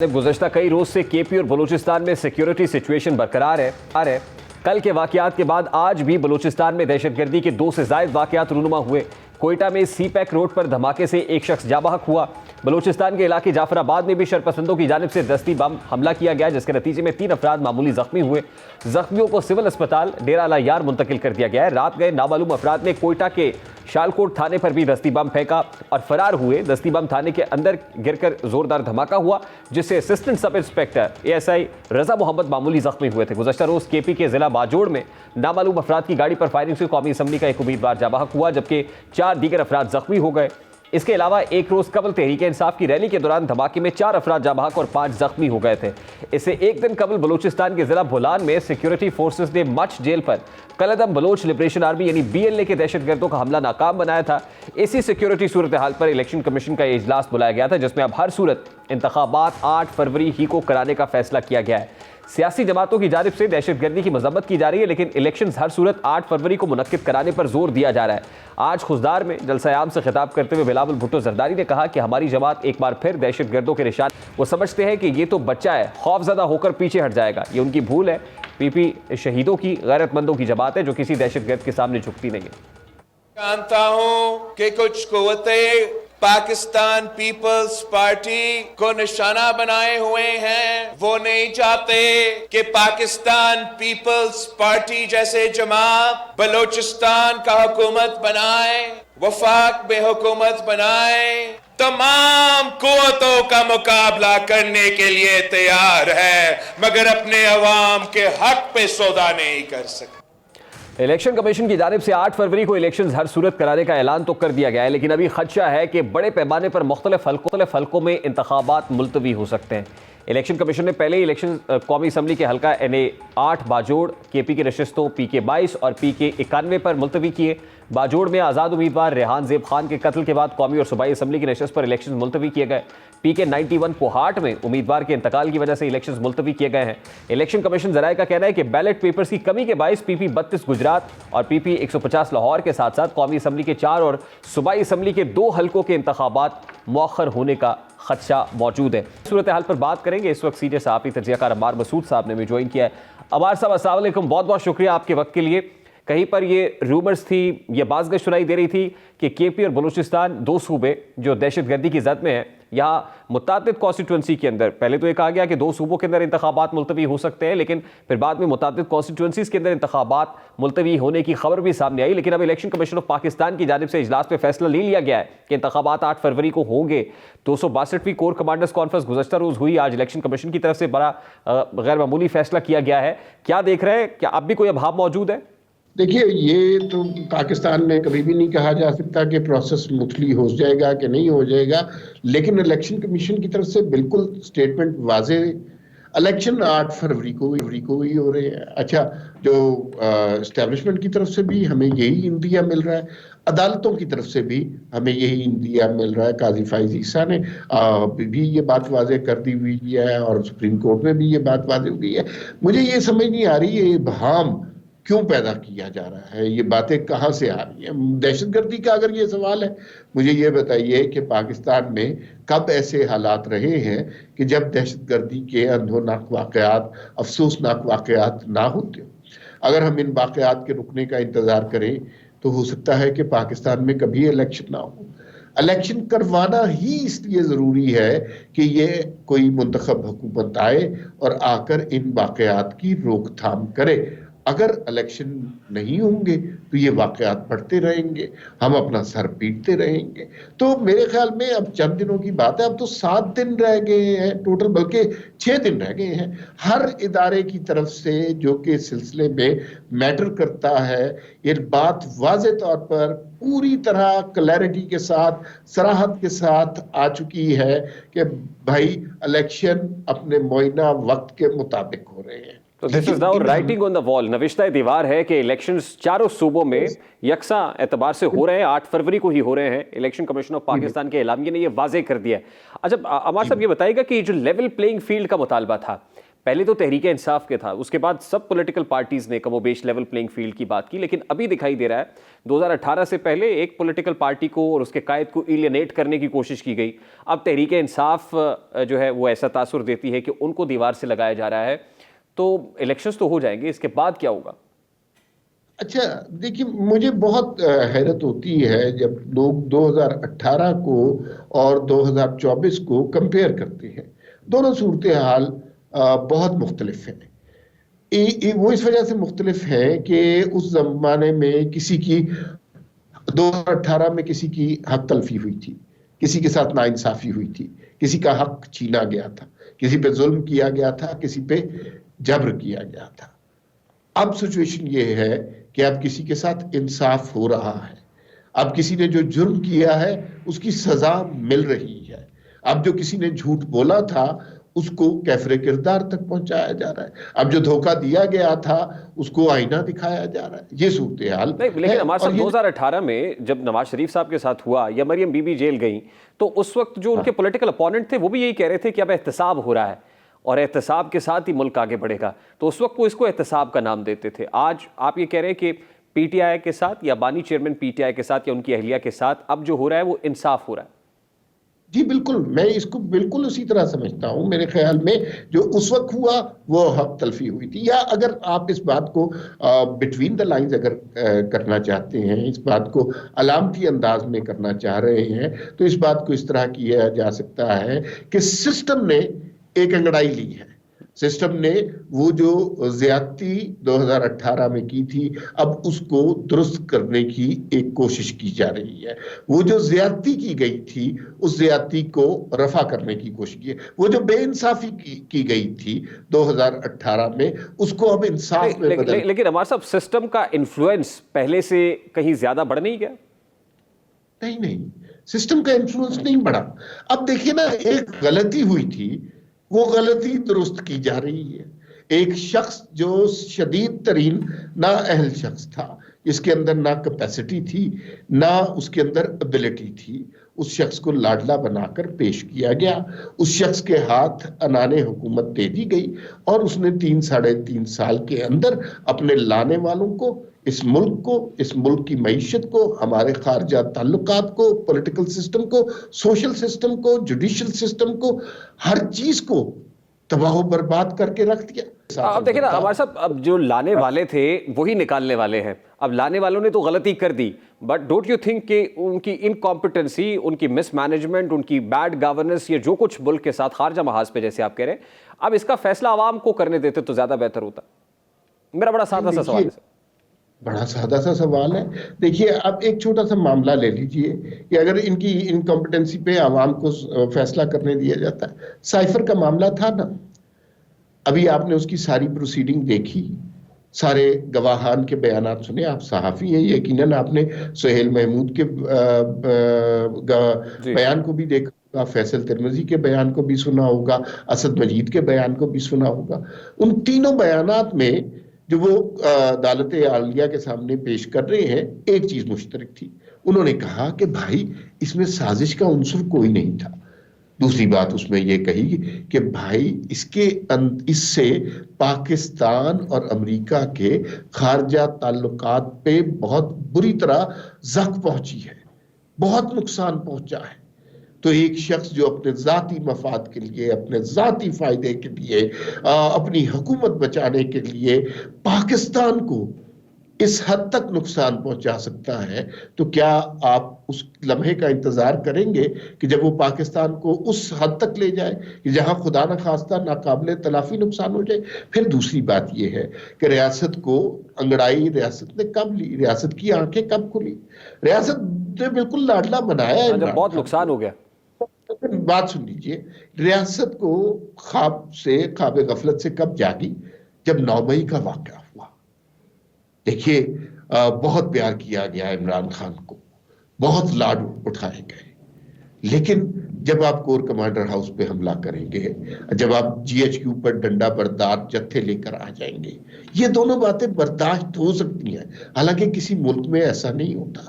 گزشتہ کئی روز سے کے پی اور بلوچستان میں سیکیورٹی سچویشن برقرار ہے۔ کل کے واقعات کے بعد آج بھی بلوچستان میں دہشت گردی کے 2 سے زائد واقعات رونما ہوئے۔ کوئٹہ میں سی پیک روڈ پر دھماکے سے ایک شخص جاں بحق ہوا۔ بلوچستان کے علاقے جعفر آباد میں بھی شرپسندوں کی جانب سے دستی بم حملہ کیا گیا، جس کے نتیجے میں 3 افراد معمولی زخمی ہوئے۔ زخمیوں کو سول اسپتال ڈیرہ اعلیٰ یار منتقل کر دیا گیا ہے۔ رات گئے نامعلوم افراد نے کوئٹہ کے شالکوٹ تھانے پر بھی دستی بم پھینکا اور فرار ہوئے۔ دستی بم تھانے کے اندر گر کر زوردار دھماکہ ہوا، جس سے اسسٹنٹ سب انسپیکٹر ASI رضا محمد معمولی زخمی ہوئے تھے۔ گزشتہ روز کے پی کے ضلع باجوڑ میں نامعلوم افراد کی گاڑی پر فائرنگ سے قومی اسمبلی کا ایک امیدوار جاں بحق ہوا، جبکہ 4 دیگر افراد زخمی ہو گئے۔ اس کے علاوہ ایک روز قبل تحریک انصاف کی ریلی کے دوران دھماکے میں 4 افراد جاں بحق اور 5 زخمی ہو گئے تھے۔ اس سے ایک دن قبل بلوچستان کے ضلع بولان میں سیکیورٹی فورسز نے مچ جیل پر قلعدم بلوچ لبریشن آرمی یعنی BLA کے دہشت گردوں کا حملہ ناکام بنایا تھا۔ اسی سیکیورٹی صورتحال پر الیکشن کمیشن کا اجلاس بلایا گیا تھا، جس میں اب ہر صورت انتخابات 8 فروری ہی کو کرانے کا فیصلہ کیا گیا ہے۔ سیاسی جماعتوں کی جانب سے دہشت گردی کی مذمت کی جا رہی ہے، لیکن الیکشنز ہر صورت 8 فروری کو منعقد کرانے پر زور دیا جا رہا ہے۔ آج خضدار میں جلسہ عام سے خطاب کرتے ہوئے بلاول بھٹو زرداری نے کہا کہ ہماری جماعت ایک بار پھر دہشت گردوں کے نشان، وہ سمجھتے ہیں کہ یہ تو بچہ ہے، خوف زدہ ہو کر پیچھے ہٹ جائے گا۔ یہ ان کی بھول ہے۔ پی شہیدوں کی، غیرت مندوں کی جماعت ہے جو کسی دہشت گرد کے سامنے جھکتی نہیں ہے۔ جانتا ہوں کہ کچھ قوتیں پاکستان پیپلز پارٹی کو نشانہ بنائے ہوئے ہیں۔ وہ نہیں چاہتے کہ پاکستان پیپلز پارٹی جیسے جماعت بلوچستان کا حکومت بنائے، وفاق میں حکومت بنائے۔ تمام قوتوں کا مقابلہ کرنے کے لیے تیار ہے، مگر اپنے عوام کے حق پہ سودا نہیں کر سکتے۔ الیکشن کمیشن کی جانب سے 8 فروری کو الیکشنز ہر صورت کرانے کا اعلان تو کر دیا گیا ہے، لیکن ابھی خدشہ ہے کہ بڑے پیمانے پر مختلف حلقوں میں انتخابات ملتوی ہو سکتے ہیں۔ الیکشن کمیشن نے پہلے ہی الیکشن قومی اسمبلی کے حلقہ NA 8 باجوڑ KP کی نشستوں PK 22 اور PK 91 پر ملتوی کیے۔ باجوڑ میں آزاد امیدوار ریحان زیب خان کے قتل کے بعد قومی اور صوبائی اسمبلی کی نشست پر الیکشن ملتوی کیے گئے۔ PK 91 کوہاٹ میں امیدوار کے انتقال کی وجہ سے الیکشن ملتوی کیے گئے ہیں۔ الیکشن کمیشن ذرائع کا کہنا ہے کہ بیلٹ پیپرز کی کمی کے باعث PP 32 گجرات اور PP 150 لاہور کے ساتھ ساتھ قومی اسمبلی کے 4 اور صوبائی اسمبلی کے 2 حلقوں کے انتخابات مؤخر ہونے کا خدشہ موجود ہے۔ صورتحال پر بات کریں گے۔ اس وقت سینئر صحافی تجزیہ کار عمار مسعود صاحب نے بھی جوائن کیا ہے۔ عمار صاحب السلام علیکم، بہت بہت شکریہ آپ کے وقت کے لیے۔ کہیں پر یہ رومرز تھی، یہ بازگشت سنائی دے رہی تھی کہ KP اور بلوچستان 2 صوبے جو دہشت گردی کی زد میں ہیں، یہاں متعدد کانسٹیٹوئنسی کے اندر پہلے تو یہ کہا گیا کہ 2 صوبوں کے اندر انتخابات ملتوی ہو سکتے ہیں، لیکن پھر بعد میں متعدد کانسٹیٹوئنسیز کے اندر انتخابات ملتوی ہونے کی خبر بھی سامنے آئی۔ لیکن اب الیکشن کمیشن آف پاکستان کی جانب سے اجلاس میں فیصلہ لے لیا گیا ہے کہ انتخابات 8 فروری کو ہوں گے۔ 262ویں کور کمانڈرز کانفرنس گزشتہ روز ہوئی، آج الیکشن کمیشن کی طرف سے بڑا غیر معمولی فیصلہ کیا گیا ہے۔ کیا دیکھ رہے ہیں؟ کیا اب بھی کوئی ابہام موجود ہے؟ دیکھیے، یہ تو پاکستان میں کبھی بھی نہیں کہا جا سکتا کہ پروسیس متلی ہو جائے گا کہ نہیں ہو جائے گا، لیکن الیکشن کمیشن کی طرف سے بالکل سٹیٹمنٹ واضح ہے۔ الیکشن 8 فروری کو ہی ہو رہے ہیں۔ اچھا، جو اسٹیبلشمنٹ کی طرف سے بھی ہمیں یہی اندیا مل رہا ہے، عدالتوں کی طرف سے بھی ہمیں یہی اندیا مل رہا ہے۔ قاضی فائز عیسیٰ نے بھی یہ بات واضح کر دی ہوئی ہے اور سپریم کورٹ میں بھی یہ بات واضح ہو گئی ہے۔ مجھے یہ سمجھ نہیں آ رہی یہ ابہام کیوں پیدا کیا جا رہا ہے، یہ باتیں کہاں سے آ رہی ہیں؟ دہشت گردی کا اگر یہ سوال ہے، مجھے یہ بتائیے کہ پاکستان میں کب ایسے حالات رہے ہیں کہ جب دہشت گردی کے اندھوناک واقعات، افسوسناک واقعات نہ ہوتے ہوں؟ اگر ہم ان واقعات کے رکنے کا انتظار کریں تو ہو سکتا ہے کہ پاکستان میں کبھی الیکشن نہ ہو۔ الیکشن کروانا ہی اس لیے ضروری ہے کہ یہ کوئی منتخب حکومت آئے اور آ کر ان واقعات کی روک تھام کرے۔ اگر الیکشن نہیں ہوں گے تو یہ واقعات بڑھتے رہیں گے، ہم اپنا سر پیٹتے رہیں گے۔ تو میرے خیال میں اب چند دنوں کی بات ہے، اب تو 7 دن رہ گئے ہیں ٹوٹل، بلکہ 6 دن رہ گئے ہیں۔ ہر ادارے کی طرف سے جو کہ سلسلے میں میٹر کرتا ہے، یہ بات واضح طور پر پوری طرح کلیئرٹی کے ساتھ، صراحت کے ساتھ آ چکی ہے کہ بھائی الیکشن اپنے معینہ وقت کے مطابق ہو رہے ہیں۔ تو دس از ناؤ رائٹنگ آن دا وال، نوشتہ دیوار ہے کہ الیکشنز 4 صوبوں میں یکساں اعتبار سے ہو رہے ہیں، 8 فروری کو ہی ہو رہے ہیں۔ الیکشن کمیشن آف پاکستان کے اعلامیے نے یہ واضح کر دیا ہے۔ اچھا عمار صاحب، یہ بتائیے گا کہ جو لیول پلینگ فیلڈ کا مطالبہ تھا، پہلے تو تحریک انصاف کے تھا, اس کے بعد سب پولیٹیکل پارٹیز نے کم و بیش لیول پلینگ فیلڈ کی بات کی, لیکن ابھی دکھائی دے رہا ہے 2018 سے پہلے ایک پولیٹیکل پارٹی کو اور اس کے قائد کو ایلینیٹ کرنے کی کوشش کی گئی. اب تحریک انصاف جو ہے وہ ایسا تاثر دیتی ہے کہ ان کو دیوار سے لگایا جا رہا ہے. تو الیکشنز تو ہو جائیں گے, اس کے بعد کیا ہوگا؟ اچھا دیکھیے, مجھے بہت حیرت ہوتی ہے جب لوگ 2018 کو اور 2024 کو کمپیئر کرتے ہیں. دونوں صورتحال بہت مختلف ہیں. وہ اس وجہ سے مختلف ہے کہ اس زمانے میں کسی کی 2018 میں کسی کی حق تلفی ہوئی تھی, کسی کے ساتھ ناانصافی ہوئی تھی, کسی کا حق چھینا گیا تھا, کسی پہ ظلم کیا گیا تھا, کسی پہ جبر کیا گیا تھا. اب سچویشن یہ ہے کہ اب کسی کے ساتھ انصاف ہو رہا ہے. اب کسی نے جو جرم کیا ہے اس کی سزا مل رہی ہے. اب جو کسی نے جھوٹ بولا تھا اس کو کیفر کردار تک پہنچایا جا رہا ہے. اب جو دھوکہ دیا گیا تھا اس کو آئینہ دکھایا جا رہا ہے. یہ صورتحال نہیں, لیکن ہمارے ساتھ 2018 میں جب نواز شریف صاحب کے ساتھ ہوا یا مریم بی بی جیل گئیں, تو اس وقت جو ان کے پولیٹیکل اپوننٹ تھے وہ بھی یہی کہہ رہے تھے کہ اب احتساب ہو رہا ہے اور احتساب کے ساتھ ہی ملک آگے بڑھے گا. تو اس وقت وہ اس کو احتساب کا نام دیتے تھے. آج آپ یہ کہہ رہے ہیں کہ پی ٹی آئی کے ساتھ یا بانی چیئرمین پی ٹی آئی کے ساتھ یا ان کی اہلیہ کے ساتھ اب جو ہو رہا ہے وہ انصاف ہو رہا ہے. جی بالکل, میں اس کو بالکل اسی طرح سمجھتا ہوں. میرے خیال میں جو اس وقت ہوا وہ حق تلفی ہوئی تھی. یا اگر آپ اس بات کو بٹوین دا لائنز اگر کرنا چاہتے ہیں, اس بات کو علامتی انداز میں کرنا چاہ رہے ہیں, تو اس بات کو اس طرح کیا جا سکتا ہے کہ سسٹم نے ایک انگڑائی لی ہے. سسٹم نے وہ جو زیادتی 2018 میں کی تھی اب اس کو درست کرنے کی ایک کوشش کی جا رہی ہے. وہ جو زیادتی کی گئی تھی اس زیادتی کو رفع کرنے کی کوشش کی ہے. وہ جو بے انصافی کی گئی تھی 2018 میں اس کو اب انصاف میں بدل. لیکن ہمارے صاحب سسٹم کا انفلوئنس پہلے سے کہیں زیادہ بڑھ نہیں گیا؟ نہیں, سسٹم کا انفلوئنس نہیں بڑھا. اب دیکھیے نا, ایک غلطی ہوئی تھی وہ غلطی درست کی جا رہی ہے. ایک شخص جو شدید ترین نااہل شخص تھا, اس کے اندر نہ کیپیسٹی تھی نہ اس کے اندر ایبلٹی تھی, اس شخص کو لاڈلا بنا کر پیش کیا گیا. اس شخص کے ہاتھ عنان حکومت دے دی گئی اور اس نے 3-3.5 سال کے اندر اپنے لانے والوں کو, اس ملک کو, اس ملک کی معیشت کو, ہمارے خارجہ تعلقات کو, پولیٹیکل سسٹم کو, سوشل سسٹم کو, جوڈیشل سسٹم کو, ہر چیز کو تباہ و برباد کر کے رکھ دیا. اب دیکھیں نا ہمارے صاحب, اب جو لانے والے تھے وہی نکالنے والے ہیں. اب لانے والوں نے تو غلطی کر دی, بٹ ڈونٹ یو تھنک کہ ان کی انکمپیٹنسی, ان کی مس مینجمنٹ, ان کی بیڈ گورننس, یہ جو کچھ ملک کے ساتھ خارجہ محاذ پہ جیسے آپ کہہ رہے ہیں, اب اس کا فیصلہ عوام کو کرنے دیتے تو زیادہ بہتر ہوتا؟ میرا بڑا سادہ سا سوال ہے. بڑا سادہ سا سوال ہے. دیکھیے, اب ایک چھوٹا سا معاملہ لے لیجئے کہ اگر ان کی انکمپیٹنسی پہ عوام کو فیصلہ کرنے دیا جاتا ہے. سائفر کا معاملہ تھا نا, ابھی آپ نے اس کی ساری پروسیڈنگ دیکھی, سارے گواہان کے بیانات سنے. آپ صحافی ہیں, یقیناً آپ نے سہیل محمود کے بیان کو بھی دیکھا ہوگا, فیصل ترمذی کے بیان کو بھی سنا ہوگا, اسد مجید کے بیان کو بھی سنا ہوگا. ان تینوں بیانات میں جو وہ عدالت عالیہ کے سامنے پیش کر رہے ہیں, ایک چیز مشترک تھی. انہوں نے کہا کہ بھائی اس میں سازش کا عنصر کوئی نہیں تھا. دوسری بات اس میں یہ کہی کہ بھائی اس سے پاکستان اور امریکہ کے خارجہ تعلقات پہ بہت بری طرح زخم پہنچی ہے, بہت نقصان پہنچا ہے. تو ایک شخص جو اپنے ذاتی مفاد کے لیے, اپنے ذاتی فائدے کے لیے, اپنی حکومت بچانے کے لیے پاکستان کو اس حد تک نقصان پہنچا سکتا ہے, تو کیا آپ اس لمحے کا انتظار کریں گے کہ جب وہ پاکستان کو اس حد تک لے جائے کہ جہاں خدا نخواستہ ناقابل تلافی نقصان ہو جائے؟ پھر دوسری بات یہ ہے کہ ریاست کو انگڑائی ریاست نے کب لی, ریاست کی آنکھیں کب کھلی؟ ریاست نے بالکل لاڈلا بنایا ہے. جب بہت نقصان ہو گیا. بات سن لیجئے, ریاست کو خواب غفلت سے کب جاگی؟ جب 9 مئی کا واقعہ ہوا. دیکھیے, بہت پیار کیا گیا عمران خان کو, بہت لاڈ اٹھائے گئے, لیکن جب آپ کور کمانڈر ہاؤس پہ حملہ کریں گے, جب آپ جی ایچ کیو پر ڈنڈا بردار جتھے لے کر آ جائیں گے, یہ دونوں باتیں برداشت ہو سکتی ہیں, حالانکہ کسی ملک میں ایسا نہیں ہوتا.